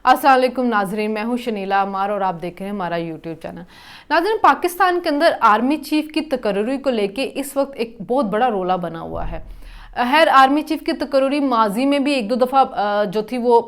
अस्सलाम वालेकुम नाजरीन, मैं हूं शनीला अमार और आप देख रहे हैं हमारा यूट्यूब चैनल। नाजरीन, पाकिस्तान के अंदर आर्मी चीफ की तकर्री को लेके इस वक्त एक बहुत बड़ा रोला बना हुआ है। खैर, आर्मी चीफ की तकर्री माजी में भी एक दो दफ़ा जो थी वो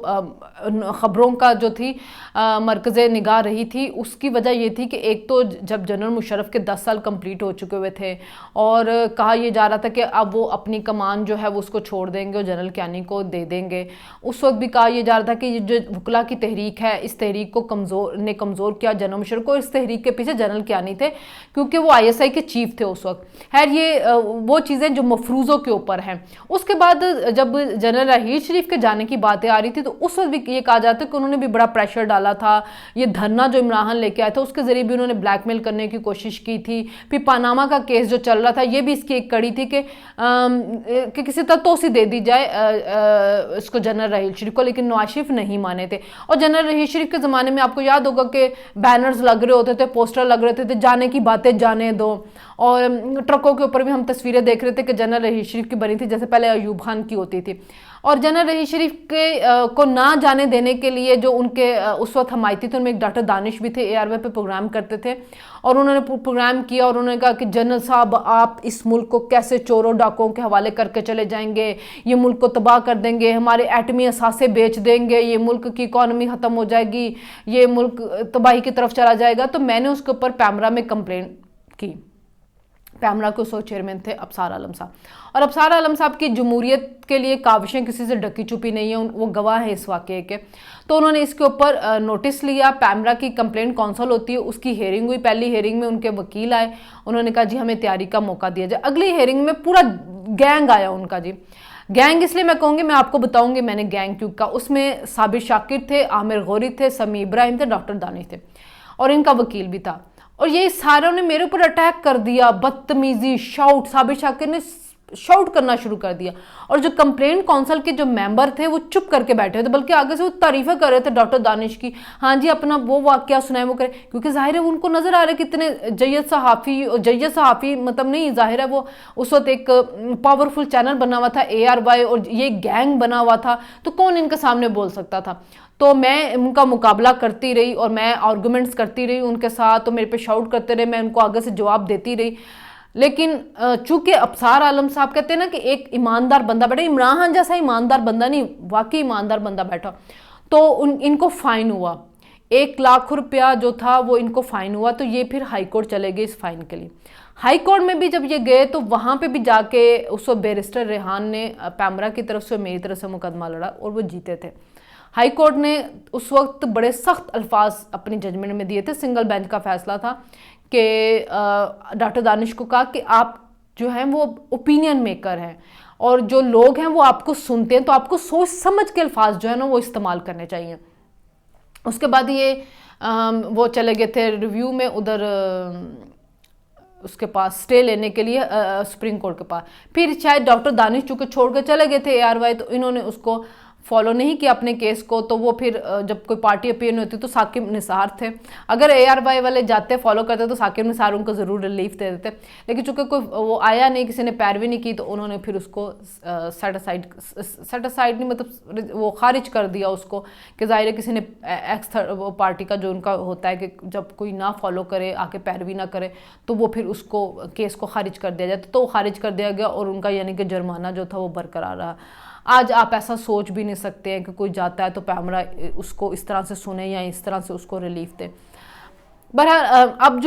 ख़बरों का जो थी मरकज़ निगाह रही थी। उसकी वजह ये थी कि एक तो जब जनरल मुशर्रफ के 10 साल कंप्लीट हो चुके हुए थे और कहा यह जा रहा था कि अब वो अपनी कमान जो है वो उसको छोड़ देंगे और जनरल कियानी को दे देंगे। उस वक्त भी कहा यह जा रहा था कि जो वकला की तहरीक है, इस तहरीक को कमज़ोर किया जनरल मुशर्रफ को। इस तहरीक के पीछे जनरल कियानी थे क्योंकि वो ISI के चीफ थे उस वक्त। खैर, ये वो चीज़ें जो मफरूज़ों के ऊपर हैं। उसके बाद जब जनरल राहील शरीफ के जाने की बातें आ रही थी तो उस वक्त भी ये कहा जाता है कि उन्होंने भी बड़ा प्रेशर डाला था। ये धरना जो इमरान लेके आया था उसके जरिए भी उन्होंने ब्लैकमेल करने की कोशिश की थी। फिर पानामा का केस जो चल रहा था ये भी इसकी एक कड़ी थी कि किसी तरह तोसी दे दी जाए इसको जनरल राहील शरीफ को, लेकिन नवाज शरीफ नहीं माने थे। और जनरल राहील शरीफ के ज़माने में आपको याद होगा कि बैनर्स लग रहे होते थे, पोस्टर लग रहे थे, जाने की बातें जाने दो। और ट्रकों के ऊपर भी हम तस्वीरें देख रहे थे कि जनरल राहील शरीफ की बनी थी, जैसे पहले अयूब खान की होती थी। और जनरल राहील शरीफ के को ना जाने देने के लिए जो उनके उस वक्त हमायती थे, उनमें एक डॉक्टर दानिश भी थे, ARY पे प्रोग्राम करते थे और उन्होंने प्रोग्राम किया और उन्होंने कहा कि जनरल साहब, आप इस मुल्क को कैसे चोरों डाकुओं के हवाले करके चले जाएंगे, ये मुल्क को तबाह कर देंगे, हमारे एटमी असासे बेच देंगे, ये मुल्क की इकॉनमी ख़त्म हो जाएगी, ये मुल्क तबाही की तरफ चला जाएगा। तो मैंने उसके ऊपर पैमरा में कंप्लेंट की। पैमरा के सो चेयरमैन थे अबसार आलम साहब, और अबसार आलम साहब की जमहूरियत के लिए काविशें किसी से ढकी छुपी नहीं है, वो गवाह है इस वाक़े के। तो उन्होंने इसके ऊपर नोटिस लिया। पैमरा की कंप्लेंट काउंसिल होती है, उसकी हेयरिंग हुई। पहली हेयरिंग में उनके वकील आए, उन्होंने कहा जी हमें तैयारी का मौका दिया जाए। अगली हेयरिंग में पूरा गैंग आया उनका। जी गैंग इसलिए मैं कहूँगी, मैं आपको बताऊँगी मैंने गैंग क्यों का। उसमें साबिर शाकिर थे, आमिर गौरी थे, समी इब्राहिम थे, डॉक्टर दानिश थे और इनका वकील भी था। और ये सारों ने मेरे ऊपर अटैक कर दिया, बदतमीजी, शाउट। साबिर शाकिर ने शाउट करना शुरू कर दिया और जो कंप्लेंट काउंसिल के जो मेंबर थे वो चुप करके बैठे थे, बल्कि आगे से वो तारीफें कर रहे थे डॉक्टर दानिश की। हाँ जी, अपना वो वाकया सुनाए वो करें, क्योंकि जाहिर है उनको नजर आ रहा है कितने जय्यद सहाफ़ी मतलब नहीं, जाहिर है वो उस वक्त एक पावरफुल चैनल बना हुआ था ARY और ये गैंग बना हुआ था, तो कौन इनके सामने बोल सकता था। तो मैं उनका मुकाबला करती रही और मैं आर्गूमेंट्स करती रही उनके साथ, तो मेरे पे शाउट करते रहे, मैं उनको आगे से जवाब देती रही। लेकिन चूंकि अबसार आलम साहब कहते हैं ना कि एक ईमानदार बंदा बैठा, इमरान खान जैसा ईमानदार बंदा नहीं, वाकई ईमानदार बंदा बैठा, तो इनको फाइन हुआ 1 लाख रुपया जो था वो इनको फाइन हुआ। तो ये फिर हाई कोर्ट चले गए इस फाइन के लिए। हाई कोर्ट में भी जब ये गए तो वहाँ पे भी जाके उस बैरिस्टर रेहान ने पैमरा की तरफ से मेरी तरफ से मुकदमा लड़ा और वो जीते थे। हाई कोर्ट ने उस वक्त बड़े सख्त अल्फाज अपनी जजमेंट में दिए थे। सिंगल बेंच का फैसला था कि डॉक्टर दानिश को कहा कि आप जो हैं वो ओपिनियन मेकर हैं और जो लोग हैं वो आपको सुनते हैं, तो आपको सोच समझ के अल्फाज जो है ना वो इस्तेमाल करने चाहिए। उसके बाद ये वो चले गए थे रिव्यू में उधर उसके पास स्टे लेने के लिए सुप्रीम कोर्ट के पास। फिर शायद डॉक्टर दानिश चूँकि छोड़ के चले गए थे ARY, तो इन्होंने उसको फॉलो नहीं किया अपने केस को। तो वो फिर जब कोई पार्टी अपील होती तो साकिब निसार थे, अगर ARY वाले जाते फॉलो करते तो साकिब निसार उनको ज़रूर रिलीफ दे देते, लेकिन चूँकि कोई वो आया नहीं, किसी ने पैरवी नहीं की, तो उन्होंने फिर उसको सेट असाइड नहीं, मतलब वो खारिज कर दिया उसको कि ज़ाहिर है किसी ने वो पार्टी का जो उनका होता है कि जब कोई ना फॉलो करे, आके पैरवी ना करे, तो वो फिर उसको केस को खारिज कर दिया जाता। तो वो खारिज कर दिया गया और उनका यानी कि जुर्माना जो था वो बरकरार रहा। आज आप ऐसा सोच भी नहीं सकते हैं कि कोई जाता है तो पैमरा उसको इस तरह से सुने या इस तरह से उसको रिलीफ दे। बहरहाल अब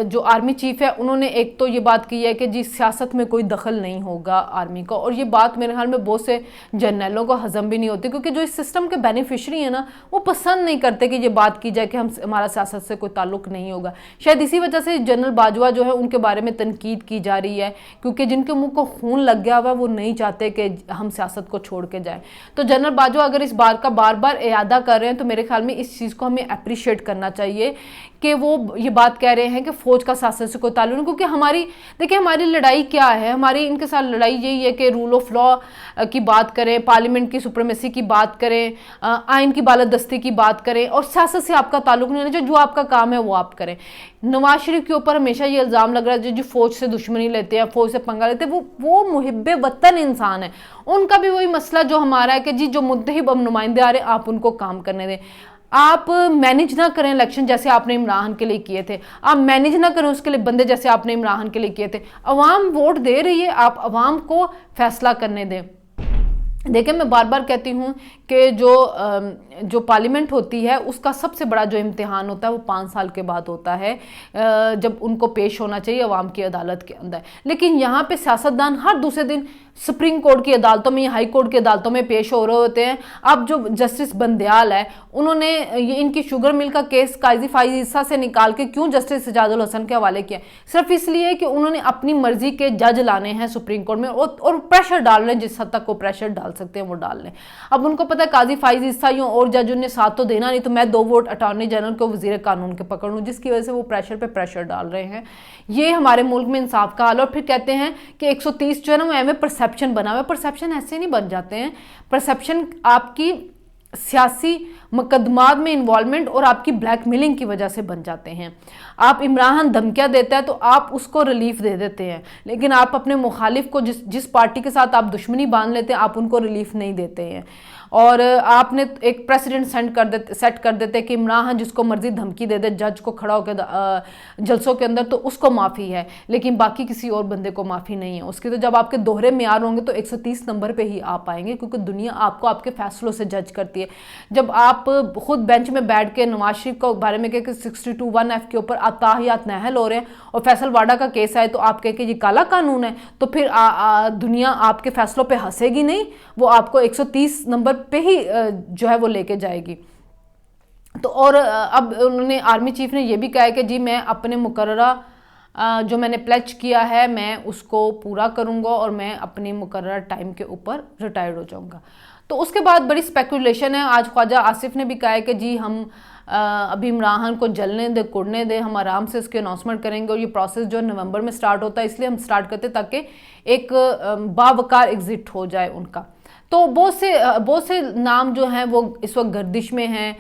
जो आर्मी चीफ है उन्होंने एक तो ये बात की है कि जी सियासत में कोई दखल नहीं होगा आर्मी का, और ये बात मेरे ख्याल में बहुत से जनरलों को हजम भी नहीं होती, क्योंकि जो इस सिस्टम के बेनिफिशरी हैं ना वो पसंद नहीं करते कि ये बात की जाए कि हमारा सियासत से कोई ताल्लुक नहीं होगा। शायद इसी वजह से जनरल बाजवा जो है उनके बारे में तनकीद की जा रही है, क्योंकि जिनके मुँह को खून लग गया हुआ वो नहीं चाहते कि हम सियासत को छोड़ के जाएँ। तो जनरल बाजवा अगर इस बात का बार बार इयादा कर रहे हैं तो मेरे ख्याल में इस चीज़ को हमें अप्रिशिएट करना चाहिए कि वो ये बात कह रहे हैं कि फौज का सियासत से कोई ताल्लुक नहीं, क्योंकि हमारी देखिए हमारी लड़ाई क्या है, हमारी इनके साथ लड़ाई यही है कि रूल ऑफ लॉ की बात करें, पार्लियामेंट की सुप्रीमेसी की बात करें, आइन की बालादस्ती की बात करें, और सियासत से आपका ताल्लुक नहीं होना चाहिए। जो आपका काम है वो आप करें। नवाज शरीफ के ऊपर हमेशा ये इल्ज़ाम लग रहा है जो फौज से दुश्मनी लेते हैं, फौज से पंगा लेते हैं, वो मुहिब्बे वतन इंसान है। उनका भी वही मसला जो हमारा है कि जी जो मुत्तहिब अब नुमाइंदे आ रहे हैं आप उनको काम करने दें। आप मैनेज ना करें इलेक्शन जैसे आपने इमरान के लिए किए थे, आप मैनेज ना करें उसके लिए बंदे जैसे आपने इमरान के लिए किए थे। अवाम वोट दे रही है, आप अवाम को फैसला करने दें। देखिए मैं बार बार कहती हूँ कि जो पार्लियामेंट होती है उसका सबसे बड़ा जो इम्तिहान होता है वो 5 साल के बाद होता है, जब उनको पेश होना चाहिए अवाम की अदालत के अंदर। लेकिन यहाँ पे सियासतदान हर दूसरे दिन सुप्रीम कोर्ट की अदालतों में, हाई कोर्ट की अदालतों में पेश हो रहे होते हैं। अब जो जस्टिस बंदयाल है उन्होंने ये इनकी शुगर मिल का केस काजी फाइजा से निकाल के क्यों जस्टिस सजादुल हसन के हवाले किया, सिर्फ इसलिए कि उन्होंने अपनी मर्जी के जज लाने हैं सुप्रीम कोर्ट में और प्रेशर डाल रहे हैं, जिस हद तक वो प्रेशर डाल सकते हैं वो डाल लें। अब उनको पता है काजी फाइज हिस्सा यूँ और जज उन्हें साथ तो देना नहीं, तो मैं 2 वोट अटॉर्नी जनरल को वजीर कानून के पकड़ लूँ, जिसकी वजह से वो प्रेशर पे प्रेशर डाल रहे हैं। ये हमारे मुल्क में इंसाफ का हाल। और फिर कहते हैं कि 130 जो है ना वो एम परसेप्शन बना हुआ है। परसेप्शन ऐसे नहीं बन जाते हैं। परसेप्शन आपकी सियासी मुकदमात में इन्वॉल्वमेंट और आपकी ब्लैकमेलिंग की वजह से बन जाते हैं। आप इमरान आपधमकियाँ देता है तो आप उसको रिलीफ दे देते हैं, लेकिन आप अपने मुखालिफ को जिस पार्टी के साथ आप दुश्मनी बांध लेते हैं आप उनको रिलीफ नहीं देते हैं। और आपने एक प्रेसिडेंट सेट कर देते कि इमरान जिसको मर्जी धमकी दे दे जज को खड़ा होकर जलसों के अंदर तो उसको माफ़ी है, लेकिन बाकी किसी और बंदे को माफ़ी नहीं है उसकी। तो जब आपके दोहरे मेयार होंगे तो 130 नंबर पे ही आ पाएंगे, क्योंकि दुनिया आपको आपके फैसलों से जज करती है। जब आप खुद बेंच में बैठ के नवाज शरीफ के बारे में कह के 62(1)(f) के ऊपर अताहियात नहल हो रहे हैं और फैसल वाडा का केस आए तो आप कह के ये काला कानून है, तो फिर दुनिया आपके फैसलों पे हंसेगी नहीं, वो आपको 130 नंबर पे ही जो है वो लेके जाएगी। तो और अब उन्होंने आर्मी चीफ ने ये भी कहा है कि जी मैं अपने मुकर्ररा जो मैंने प्लेज किया है मैं उसको पूरा करूंगा और मैं अपने मुकर्रर टाइम के ऊपर रिटायर्ड हो जाऊंगा। तो उसके बाद बड़ी स्पेकुलेशन है। आज ख्वाजा आसिफ ने भी कहा है कि जी हम अभी इमरान को जलने दे कुड़ने दे, हम आराम से इसकी अनाउंसमेंट करेंगे और ये प्रोसेस जो नवंबर में स्टार्ट होता है इसलिए हम स्टार्ट करते ताकि एक बावकार एग्जिट हो जाए उनका। तो बहुत से नाम जो हैं वो इस वक्त गर्दिश में हैं।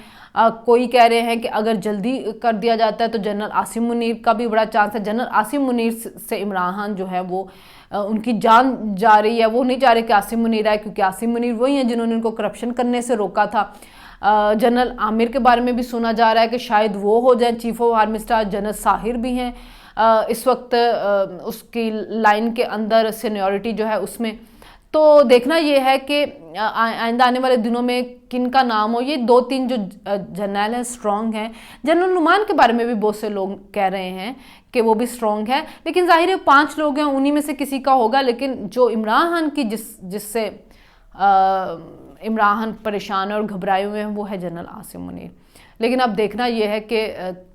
कोई कह रहे हैं कि अगर जल्दी कर दिया जाता है तो जनरल आसिम मुनीर का भी बड़ा चांस है। जनरल आसिम मुनीर से इमरान जो है वो उनकी जान जा रही है, वो नहीं चाह रहे कि आसिम मुनीर आए, क्योंकि आसिम मुनीर वही हैं जिन्होंने उनको करप्शन करने से रोका था। जनरल आमिर के बारे में भी सुना जा रहा है कि शायद वो हो जाए chief of army staff. General Sahir भी हैं इस वक्त उसकी लाइन के अंदर सीनियरिटी जो है उसमें। तो देखना ये है कि आइंदा आने वाले दिनों में किन का नाम हो। ये 2-3 जो जनरल हैं स्ट्रॉन्ग हैं। जनरल नुमान के बारे में भी बहुत से लोग कह रहे हैं कि वो भी स्ट्रॉन्ग है, लेकिन जाहिर है 5 लोग हैं उन्हीं में से किसी का होगा। लेकिन जो इमरान की जिससे इमरान परेशान और घबराए हुए हैं वो है जनरल आसिम मुनीर। लेकिन अब देखना यह है कि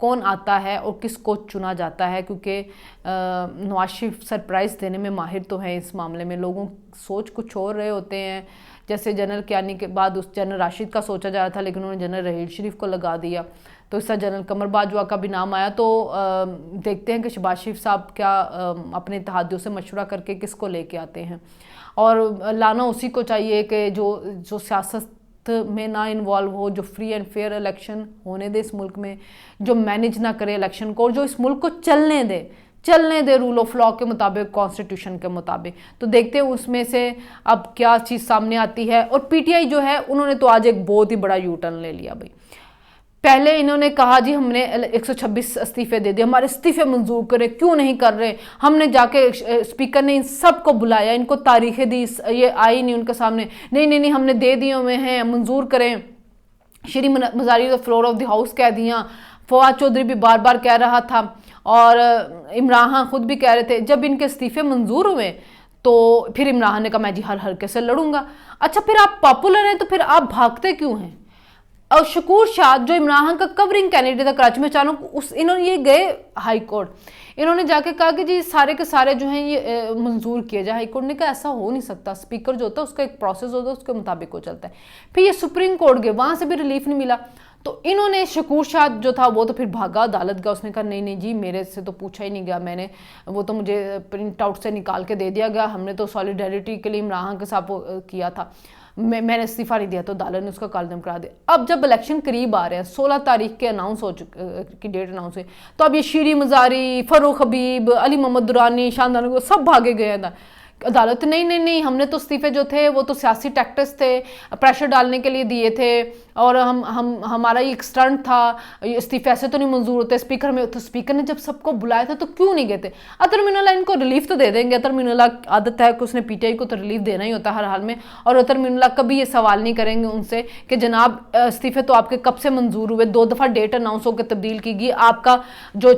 कौन आता है और किसको चुना जाता है, क्योंकि नवाज शरीफ सरप्राइज़ देने में माहिर तो हैं इस मामले में। लोगों सोच कुछ और रहे होते हैं, जैसे जनरल कियानी के बाद उस जनरल राशिद का सोचा जा रहा था लेकिन उन्होंने जनरल रहील शरीफ को लगा दिया, तो इसका जनरल कमर बाजवा का भी नाम आया। तो देखते हैं कि शहबाज शरीफ साहब क्या अपने इत्तेहादियों से मशवरा करके किसको लेके आते हैं। और लाना उसी को चाहिए कि जो सियासत में ना इन्वॉल्व हो, जो फ्री एंड फेयर इलेक्शन होने दे इस मुल्क में, जो मैनेज ना करे इलेक्शन को और जो इस मुल्क को चलने दे रूल ऑफ लॉ के मुताबिक, कॉन्स्टिट्यूशन के मुताबिक। तो देखते हैं उसमें से अब क्या चीज़ सामने आती है। और पीटीआई जो है उन्होंने तो आज एक बहुत ही बड़ा यू टर्न ले लिया भाई। पहले इन्होंने कहा जी हमने 126 इस्तीफे दे दिए, हमारे इस्तीफे मंजूर करें, क्यों नहीं कर रहे। हमने जाके स्पीकर ने इन सबको बुलाया, इनको तारीखें दी, ये आई नहीं उनके सामने, नहीं हमने दे दिए हुए हैं, मंजूर करें। Shri Mazari floor of the house कह दिया। फवाद चौधरी भी बार बार कह रहा था और इमरान खुद भी कह रहे थे। जब इनके इस्तीफे मंजूर हुए तो फिर इमरान ने कहा मैं जी हर हल्के से लड़ूंगा। अच्छा, फिर आप पॉपुलर हैं तो फिर आप भागते क्यों हैं। और शकूर शाह जो इमरान का कवरिंग कैंडिडेट था कराची में, अचानक इन्होंने ये गए हाई कोर्ट, इन्होंने जाके कहा कि जी सारे के सारे जो हैं ये मंजूर किए जाए। हाई कोर्ट ने कहा ऐसा हो नहीं सकता, स्पीकर जो होता है उसका एक प्रोसेस होता है, उसके मुताबिक वो चलता है। फिर ये सुप्रीम कोर्ट गए, वहाँ से भी रिलीफ नहीं मिला। तो इन्होंने शकूर शाह जो था वो तो फिर भागा अदालत गया, उसने कहा नहीं नहीं जी मेरे से तो पूछा ही नहीं गया, मैंने वो तो मुझे प्रिंट आउट से निकाल के दे दिया गया, हमने तो सॉलिडेरिटी के लिए इमरान खान के साथ वो किया था, मैंने इस्तीफा नहीं दिया। तो अदालत ने उसका कालदम करा दिया। अब जब इलेक्शन करीब आ रहे हैं, 16 तारीख के अनाउंस हो की डेट अनाउंस हुई, तो अब ये शीरी मजारी, फरूख हबीब, अली मोहम्मद दुरानी, शानदार सब भागे गए हैं अदालत। नहीं नहीं नहीं, हमने तो इस्तीफे जो थे वो तो सियासी टैक्टिक्स थे, प्रेशर डालने के लिए दिए थे, और हम हमारा ये एक स्टंट था, इस्तीफे ऐसे तो नहीं मंजूर होते स्पीकर में। तो स्पीकर ने जब सबको बुलाया था तो क्यों नहीं गए थे? अतर मिनुल्लाह इनको रिलीफ तो दे देंगे, अतर मिनुल्लाह आदत है कि उसने पीटीआई को तो रिलीफ देना ही होता है हर हाल में, और अतर मिनुल्लाह कभी ये सवाल नहीं करेंगे उनसे कि जनाब इस्तीफे तो आपके कब से मंजूर हुए, 2 दफ़ा डेट अनाउंस होकर तब्दील की गई, आपका जो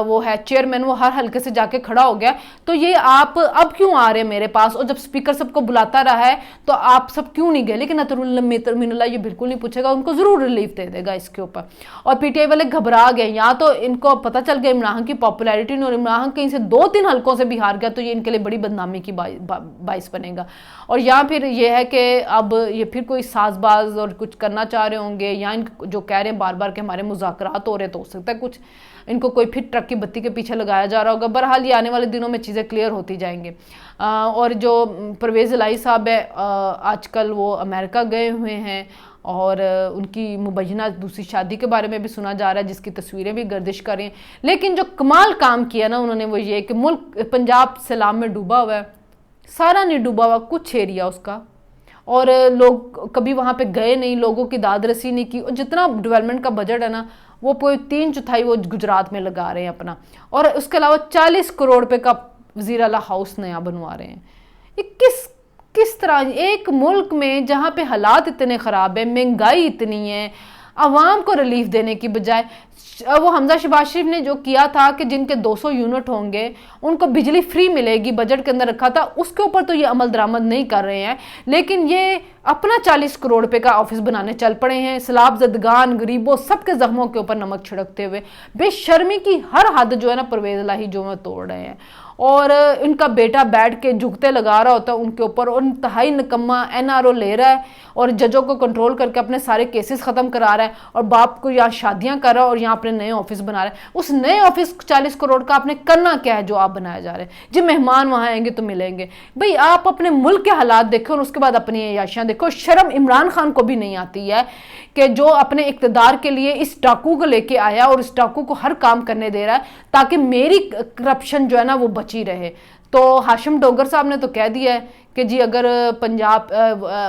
वो है चेयरमैन वो हर हल्के से जाके खड़ा हो गया, तो ये आप अब क्यों आ रहे हैं मेरे पास? और जब स्पीकर सबको बुलाता रहा है तो आप सब क्यों नहीं गए? लेकिन अतर मिनुल्लाह ये बिल्कुल नहीं पूछेगा, उनको जरूर रिलीफ दे देगा इसके ऊपर। और पीटीआई वाले घबरा गए, या तो इनको पता चल गया इमरान खान की पॉपुलैरिटी नहीं, और इमरान खान कहीं से 2-3 हल्कों से भी हार गया तो ये इनके लिए बड़ी बदनामी की बाइस बनेगा। और या फिर ये है कि अब ये फिर कोई साजबाज और कुछ करना चाह रहे होंगे, या इन जो कह रहे हैं बार बार के हमारे मुज़ाकरात हो रहे, तो हो सकता है कुछ इनको कोई फिर ट्रक की बत्ती के पीछे लगाया जा रहा होगा। बहरहाल ये आने वाले दिनों में चीज़ें क्लियर होती जाएंगी। और जो परवेज़ इलाही साहब है आजकल वो अमेरिका गए हुए हैं, और उनकी मुबैना दूसरी शादी के बारे में भी सुना जा रहा है, जिसकी तस्वीरें भी गर्दिश कर रही हैं। लेकिन जो कमाल काम किया ना उन्होंने वो ये कि मुल्क पंजाब सैलाब में डूबा हुआ है, सारा नहीं डूबा हुआ, कुछ एरिया उसका, और लोग कभी वहाँ पे गए नहीं, लोगों की दादरसी नहीं की, और जितना डेवलपमेंट का बजट है ना वो कोई 3/4 वो गुजरात में लगा रहे हैं अपना, और उसके अलावा 40 करोड़ रुपए का वज़ीर आला हाउस नया बनवा रहे हैं। ये किस तरह एक मुल्क में जहाँ पे हालात इतने ख़राब है, महंगाई इतनी है, आवाम को रिलीफ देने की बजाय वो हमजा शहबाज शरीफ ने जो किया था कि जिनके 200 यूनिट होंगे उनको बिजली फ्री मिलेगी, बजट के अंदर रखा था, उसके ऊपर तो ये अमल दरामद नहीं कर रहे हैं। लेकिन ये अपना 40 करोड़ रुपए का ऑफिस बनाने चल पड़े हैं, सैलाब ज़दगान, गरीबों, सबके जख्मों के ऊपर नमक छिड़कते हुए। बेशर्मी की हर हद जो है ना परवेज़ इलाही जो में तोड़ रहे हैं, और इनका बेटा बैठ के झुकते लगा रहा होता है उनके ऊपर, और इंतहाई निकम्मा एनआरओ ले रहा है और जजों को कंट्रोल करके अपने सारे केसेस ख़त्म करा रहा है, और बाप को यहाँ शादियाँ कर रहा है और यहाँ अपने नए ऑफिस बना रहा है। उस नए ऑफिस 40 करोड़ का आपने करना क्या है जो आप बनाया जा रहे हैं? जी मेहमान वहाँ आएंगे तो मिलेंगे, भाई आप अपने मुल्क के हालात देखो और उसके बाद अपनी अय्याशियाँ देखो। शर्म इमरान खान को भी नहीं आती है कि जो अपने इक़्तिदार के लिए इस डाकू को लेके आया और इस डाकू को हर काम करने दे रहा है ताकि मेरी करप्शन जो है ना वो बची रहे। तो हाशिम डोगर साहब ने तो कह दिया है कि जी अगर पंजाब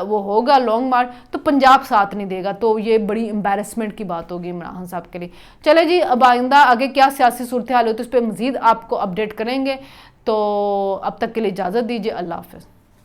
वो होगा लॉन्ग मार्च तो पंजाब साथ नहीं देगा, तो ये बड़ी एम्बैरेसमेंट की बात होगी इमरान खान साहब के लिए। चले जी, अब आइंदा आगे क्या सियासी सूरत हाल होती है उस पर मज़ीद आपको अपडेट करेंगे। तो अब तक के लिए इजाज़त दीजिए, अल्लाह हाफ़िज़।